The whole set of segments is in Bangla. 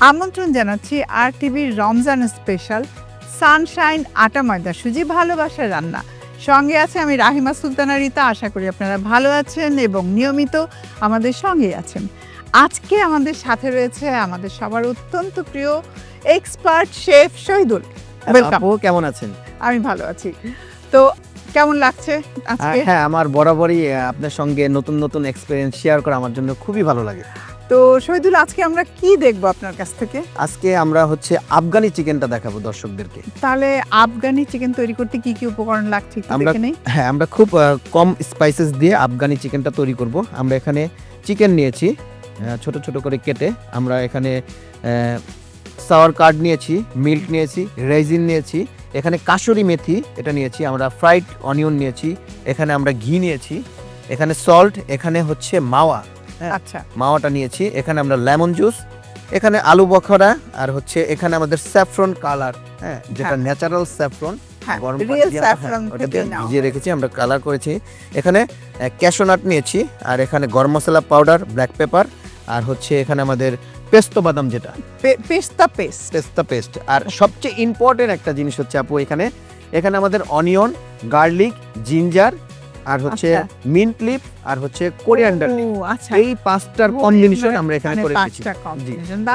আমন্ত্রণ জানাচ্ছি আর টিভির রমজান স্পেশাল সানশাইন আটা ময়দা সুজি ভালোবাসার রান্না। সঙ্গে আছে আমি রাহিমা সুলতানা রিতা। আশা করি আপনারা ভালো আছেন এবং নিয়মিত আমাদের সঙ্গে আছেন। আজকে আমাদের সাথে রয়েছে আমাদের সবার অত্যন্ত প্রিয় এক্সপার্ট শেফ শহীদুল। ওয়েলকাম। আপু কেমন আছেন? আমি ভালো আছি। তো কেমন লাগছে আজকে? হ্যাঁ, আমার বরাবরই আপনার সঙ্গে নতুন নতুন এক্সপেরিয়েন্স শেয়ার করা আমার জন্য খুবই ভালো লাগে। তো শহীদুল, আজকে আমরা কি দেখবো আপনার কাছ থেকে? আজকে আমরা আফগানি চিকেনটা দেখাবো দর্শকদেরকে। তাহলে আফগানি চিকেন তৈরি করতে কি কি উপকরণ লাগছে একটু আমরা দেখে নেই। হ্যাঁ, আমরা খুব কম স্পাইসেস দিয়ে আফগানি চিকেনটা তৈরি করব। আমরা এখানে চিকেন নিয়েছি ছোট ছোট করে কেটে। আমরা এখানে সাওয়ার কার্ড নিয়েছি, মিল্ক নিয়েছি, রেজিন নিয়েছি, এখানে কাসুরি মেথি এটা নিয়েছি, আমরা ফ্রাইড অনিয়ন নিয়েছি, এখানে আমরা ঘি নিয়েছি, এখানে সল্ট, এখানে হচ্ছে মাওয়া, আচ্ছা, মাওয়াটা নিয়েছি, এখানে আমরা লেমন জুস, এখানে আলু বখরা, আর হচ্ছে এখানে আমাদের স্যাফরন কালার, হ্যাঁ, যেটা ন্যাচারাল স্যাফরন গরম পানি দিয়ে ওটা দিয়ে ভিজিয়ে রেখেছি, আমরা কালার করেছি। এখানে ক্যাশু নাট নিয়েছি, আর এখানে গরম মশলা পাউডার, ব্ল্যাক পেপার, আর হচ্ছে এখানে আমাদের পেস্তো বাদাম, যেটা পেস্তা পেস্ট। আর সবচেয়ে ইম্পর্টেন্ট একটা জিনিস হচ্ছে আপু, এখানে আমাদের অনিয়ন, গার্লিক, জিঞ্জার, আর হচ্ছে মিন্ট লিফ, আর হচ্ছে কোরিয়ান্ডার লিফ। এই পাঁচটার কম্বিনেশন আমরা এখানে করে রেখেছি।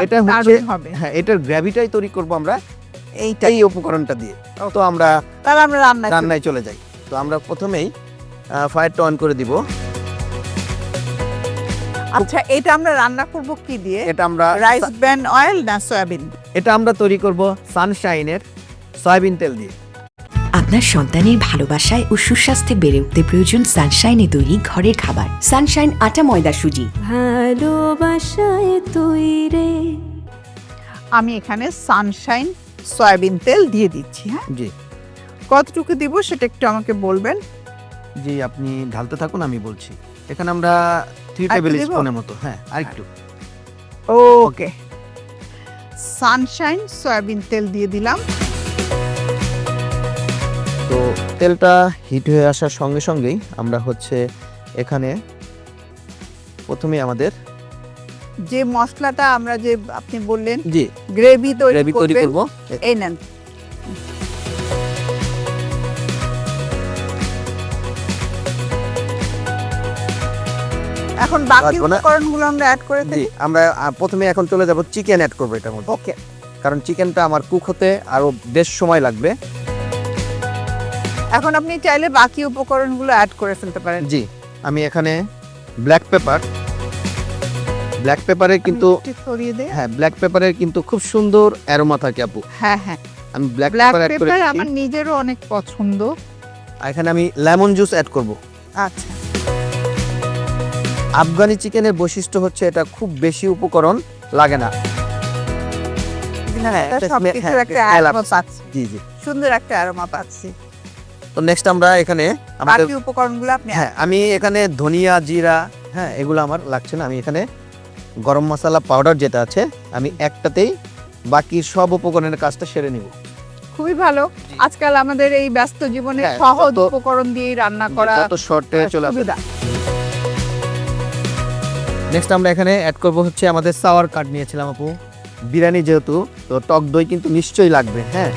এটা হচ্ছে হ্যাঁ, এটার গ্রেভিটাই তৈরি করব আমরা এই উপকরণটা দিয়ে। তো আমরা রান্নায় চলে যাই। তো আমরা প্রথমেই ফায়ারটা অন করে দিব। আচ্ছা, এটা আমরা রান্না করব কি দিয়ে? এটা আমরা রাইস ব্র্যান অয়েল না সয়াবিন? এটা আমরা তৈরি করব সানশাইনের সয়াবিন তেল দিয়ে। আপনার সন্তানের ভালোবাসায় ও সুস্বাস্থ্যে বেড়ে উঠতে প্রয়োজন সানশাইনে তৈরি ঘরের খাবার। সানশাইন আটা ময়দা সুজি ভালোবাসায় তৈরি। আমি এখানে সানশাইন সয়াবিন তেল দিয়ে দিচ্ছি। হ্যাঁ জি, কতটুকু দিব সেটা একটু আমাকে বলবেন। জি, আপনি ঢালতে থাকুন, আমি বলছি। এখানে আমরা 3 টেবিল স্পুনের মতো, হ্যাঁ, আরেকটু। ওকে, সানশাইন সয়াবিন তেল দিয়ে দিলাম। তো তেলটা হিট হয়ে আসার সঙ্গে সঙ্গেই আমরা এখানে প্রথমে আমাদের যে মশলাটা আমরা যে আপনি বললেন জি গ্রেভি তৈরি করব, এই নেন। এখন বাকি উপকরণগুলো আমরা অ্যাড করে দিই। আমরা প্রথমে এখন চলে যাব চিকেন অ্যাড করব এটার মধ্যে। ওকে, কারণ চিকেনটা আমার কুক হতে আরো বেশ সময় লাগবে। এখন আপনি চাইলে বাকি উপকরণগুলো অ্যাড করে ফেলতে পারেন। জি, আমি এখানে ব্ল্যাক পেপারের কিন্তু হ্যাঁ, ব্ল্যাক পেপারের কিন্তু খুব সুন্দর অ্যারোমা থাকে আপু। হ্যাঁ হ্যাঁ, আমি ব্ল্যাক পেপার অ্যাড করেছি। আমার নিজেরও অনেক পছন্দ। এখানে আমি লেমন জুস অ্যাড করব। আচ্ছা, আফগানি চিকেনের বৈশিষ্ট্য হচ্ছে এটা খুব বেশি উপকরণ লাগে না। জি জি, সুন্দর একটা অ্যারোমা পাচ্ছি। তো নেক্সট আমরা এখানে বাকি উপকরণগুলো আপনি হ্যাঁ, আমি এখানে ধনিয়া, জিরা, হ্যাঁ, এগুলো আমার লাগছে না। আমি এখানে গরম মশলা পাউডার যেটা আছে, আমি একটাতেই বাকি সব উপকরণের কাজটা সেরে নিব। খুবই ভালো। আজকাল আমাদের এই ব্যস্ত জীবনে হ্যাঁ, সহজ উপকরণ দিয়ে রান্না করা যত শর্টে চলে আসে। সুবিধা। নেক্সট আমরা এখানে অ্যাড করব আমাদের সাওয়ার কার্ড নিয়েছিলাম আপু, বিরিয়ানি যেহেতু, তো টক দই কিন্তু নিশ্চয়ই লাগবে। হ্যাঁ,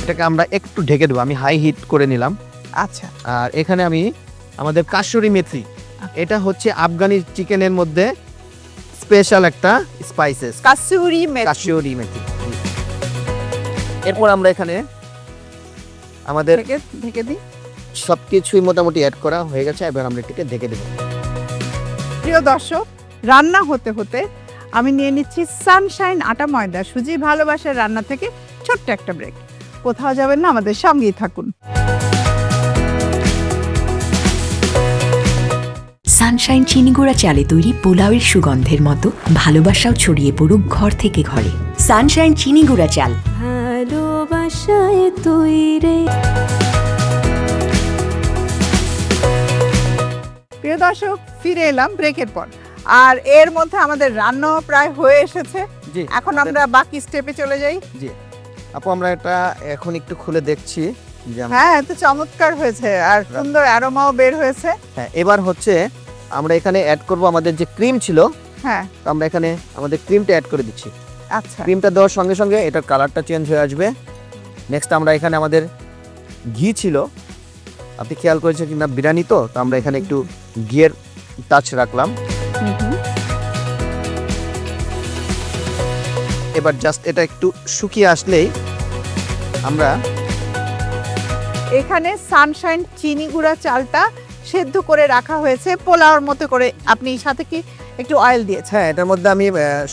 এটাকে আমরা একটু ঢেকে দেবো। আমি হাই হিট করে নিলাম। আচ্ছা, আর এখানে আমি আমাদের কাসুরি মেথি, এটা হচ্ছে আফগানি চিকেনের মধ্যে স্পেশাল একটা স্পাইসেস, কাসুরি মেথি। এরপর আমরা এখানে আমাদের ঢেকে দিই। সবকিছুই মোটামুটি অ্যাড করা হয়ে গেছে। এবার আমরা এটাকে ঢেকে দেব। প্রিয় দর্শক, রান্না হতে হতে আমি নিয়ে নিচ্ছি সানশাইন আটা ময়দা সুজি ভালোবাসার রান্না থেকে ছোট্ট একটা ব্রেক। কোথাও যাবেন না, আমাদের সঙ্গেই থাকুন। সানশাইন চিনি গুঁড়া চালে তৈরি পোলাওয়ের সুগন্ধের মতো ভালোবাসাও ছড়িয়ে পড়ুক ঘর থেকে ঘরে। সানশাইন চিনি গুঁড়া চাল ভালোবাসায় তৈরি। প্রিয় দর্শক, ফিরে এলাম ব্রেকের পর। আর এর মধ্যে আমাদের রান্নাও প্রায় হয়ে এসেছে। এখন আমরা বাকি স্টেপে চলে যাই। জি আপু, আমরা এটা এখন একটু খুলে দেখছি। হ্যাঁ, এত চমৎকার হয়েছে আর সুন্দর অ্যারোমাও বের হয়েছে। হ্যাঁ, এবার আমরা এখানে অ্যাড করব আমাদের যে ক্রিম ছিল, হ্যাঁ তো আমরা এখানে আমাদের ক্রিমটা অ্যাড করে দিচ্ছি। আচ্ছা ক্রিমটা দেওয়ার সঙ্গে সঙ্গে এটার কালারটা চেঞ্জ হয়ে আসবে। নেক্সট আমরা এখানে আমাদের ঘি ছিল, আপনি খেয়াল করেছেন কিনা বিরিয়ানি তো আমরা এখানে একটু ঘিয়ের টাচ রাখলাম। এবার জাস্ট এটা একটু শুকিয়ে আসলেই আমরা এখানে সানশাইন চিনি গুঁড়া চালটা সেদ্ধ করে রাখা হয়েছে পোলাওর মতো করে। আপনি সাথে কি একটু অয়েল দিয়েছেন? হ্যাঁ, এটার মধ্যে আমি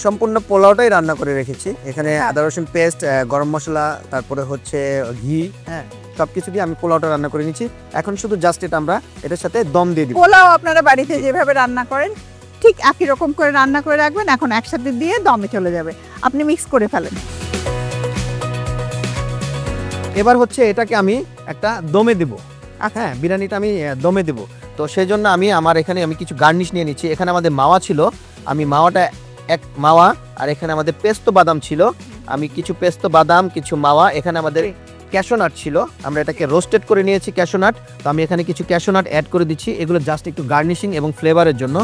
সম্পূর্ণ পোলাওটাই রান্না করে রেখেছি। এখানে আদা রসুন পেস্ট, গরম মশলা, তারপরে হচ্ছে ঘি, হ্যাঁ সব কিছু দিয়ে আমি পোলাওটা রান্না করে নিচ্ছি। এখন শুধু জাস্ট এটা আমরা এটার সাথে দম দিয়ে দিব। পোলাও আপনারা বাড়িতে যেভাবে রান্না করেন ঠিক একই রকম করে রান্না করে রাখবেন, এখন একসাথে দিয়ে দমে চলে যাবে। আপনি মিক্স করে ফেলেন। এবার হচ্ছে এটাকে আমি একটা দমে দেব। হ্যাঁ, বিরিয়ানিটা আমি দমে দেব। তো সেই জন্য আমার এখানে কিছু গার্নিশ নিয়ে নিচ্ছি। এখানে আমাদের মাওয়া ছিল, আমি মাওয়াটা এক মাওয়া, আর এখানে আমাদের পেস্তো বাদাম ছিল, আমি কিছু পেস্তো বাদাম, কিছু মাওয়া, এখানে আমাদের ক্যাশোনাট ছিল, আমরা এটাকে রোস্টেড করে নিয়েছি ক্যাশোনাট। তো আমি এখানে কিছু ক্যাশোনাট অ্যাড করে দিচ্ছি, এগুলো জাস্ট একটু গার্নিশিং এবং ফ্লেভারের জন্য।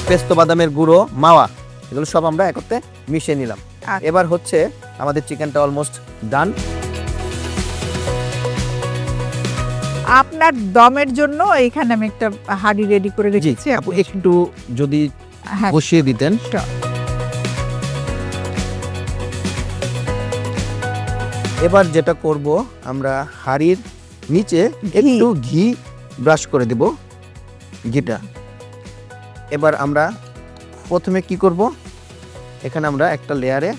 পেস্তো বাদামের গুঁড়ো, মাওয়া, এগুলো সব আমরা একত্রে মিশিয়ে নিলাম। এবার হচ্ছে আমাদের চিকেনটা অলমোস্ট ডান। আপনার দমের জন্য এখানে আমি একটা হাঁড়ি রেডি করে রেখেছি। আপু একটু যদি হ্যাঁ, বসিয়ে দিতেন। sure. এবার যেটা করব, আমরা হাঁড়ির নিচে একটু ঘি ব্রাশ করে দেব, ঘিটা। এবার আমরা প্রথমে কি করব, এখানে আমরা একটা লেয়ারে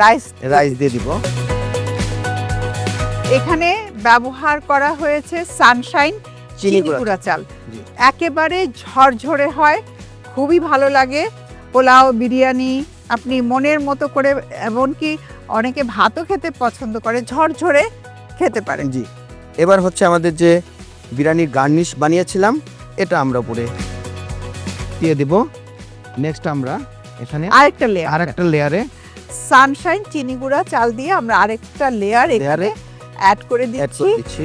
রাইস দিয়ে দিব। এখানে ব্যবহার করা হয়েছে সানশাইন চিনি গুঁড়া চাল, জি। একেবারে ঝরঝরে হয়, খুবই ভালো লাগে। পোলাও, বিরিয়ানি আপনি মনের মতো করে, এমনকি অনেকে ভাতও খেতে পছন্দ করে, ঝরঝরে খেতে পারেন। জি। এবার হচ্ছে আমাদের যে বিরিয়ানির গার্নিশ বানিয়েছিলাম, এটা আমরা উপরে দিয়ে দিব। নেক্সট আমরা এখানে আরেকটা লেয়ারে সানশাইন চিনি গুঁড়া চাল দিয়ে আমরা আরেকটা লেয়ার অ্যাড করে দিচ্ছি।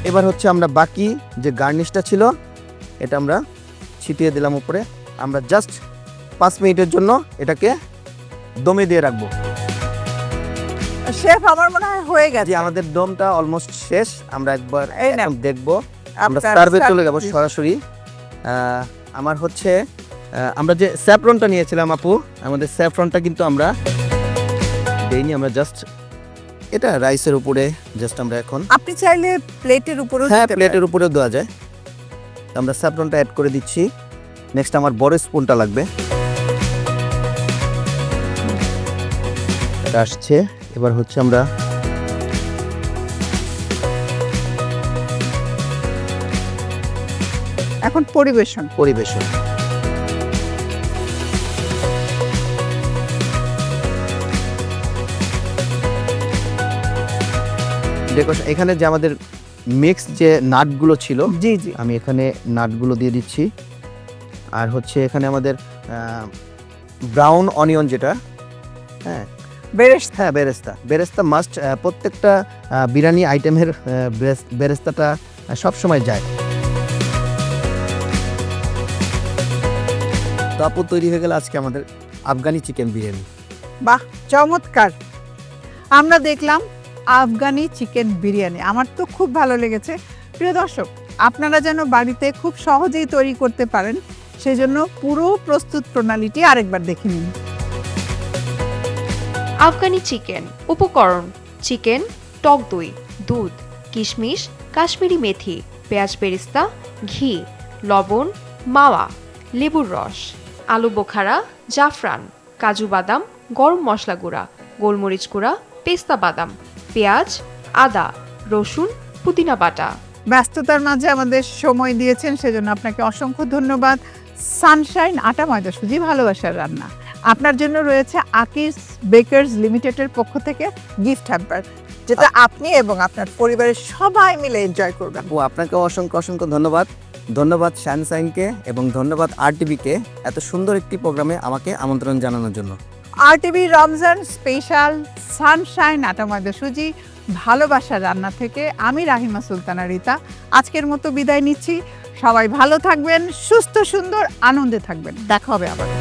এবার হচ্ছে আমরা বাকি যে গার্নিশটা ছিল এটা আমরা ছিটিয়ে দিলাম উপরে। আমরা জাস্ট 5 মিনিটের জন্য এটাকে দমে দিয়ে রাখবো। শেফ, আমার মনে হয় হয়ে গেছে। আমাদের দমটা অলমোস্ট শেষ। আমরা একবার দেখবো, আমরা আপনার সার্ভে চলে যাব সরাসরি। আমার হচ্ছে আমরা যে স্যাফরনটা নিয়েছিলাম আপু, আমাদের স্যাফরনটা কিন্তু আমরা দেইনি, আমরা জাস্ট এটা রাইসের উপরে জাস্ট আমরা এখন, আপনি চাইলে প্লেটের উপরেও হ্যাঁ দিতে প্লেটের পারেন। উপরেও দেওয়া যায়। আমরা স্যাফরনটা অ্যাড করে দিচ্ছি। নেক্সট আমার বড় স্পুনটা লাগবে, এটা আসছে। এবার হচ্ছে আমরা এখন পরিবেশন। এখানে যে আমাদের মিক্স যে নাটগুলো ছিল, জি জি, আমি এখানে নাটগুলো দিয়ে দিচ্ছি। আর হচ্ছে এখানে আমাদের ব্রাউন অনিয়ন যেটা, হ্যাঁ বেরেস্তা মাস্ট। প্রত্যেকটা বিরিয়ানি আইটেমের বেরেস্তাটা সবসময় যায়। তো আপু, তৈরি হয়ে গেল আজকে আমাদের আফগানি চিকেন বিরিয়ানি। বাহ, চমৎকার। আমরা দেখলাম আফগানি চিকেন বিরিয়ানি, আমার তো খুব ভালো লেগেছে। প্রিয় দর্শক, আপনারা যেন বাড়িতে খুব সহজেই তৈরি করতে পারেন, সেজন্য পুরো প্রস্তুত প্রণালীটি আরেকবার দেখে নিন। আফগানি চিকেন উপকরণ: চিকেন, টক দই, দুধ, কিশমিশ, কাশ্মীরি মেথি, পেঁয়াজ বেরেস্তা, ঘি, লবণ, মাওয়া, লেবুর রস, আলু বোখারা, জাফরান, কাজু বাদাম, গরম মশলা গুঁড়া, গোলমরিচ গুঁড়া, পেস্তা বাদাম, পেঁয়াজ, আদা, রসুন, পুদিনা বাটা। ব্যস্ততার মাঝে আমাদের সময় দিয়েছেন, সেজন্য আপনাকে অসংখ্য ধন্যবাদ। সানশাইন আটা ময়দা সুজি ভালোবাসার রান্না, আপনার জন্য রয়েছে আকিস বেকার্স লিমিটেডের পক্ষ থেকে গিফট হ্যাম্পার, যেটা আপনি এবং আপনার পরিবারের সবাই মিলে এনজয় করবেন। ও, আপনাকে অসংখ্য ধন্যবাদ সানশাইনকে, এবং ধন্যবাদ RTVকে এত সুন্দর একটি প্রোগ্রামে আমাকে আমন্ত্রণ জানানোর জন্য। RTV রমজান স্পেশাল সানশাইন আটা ময়দা সুজি ভালোবাসার রান্না থেকে আমি রাহিমা সুলতানা রিতা আজকের মতো বিদায় নিচ্ছি। সবাই ভালো থাকবেন, সুস্থ সুন্দর আনন্দে থাকবেন। দেখা হবে আবার।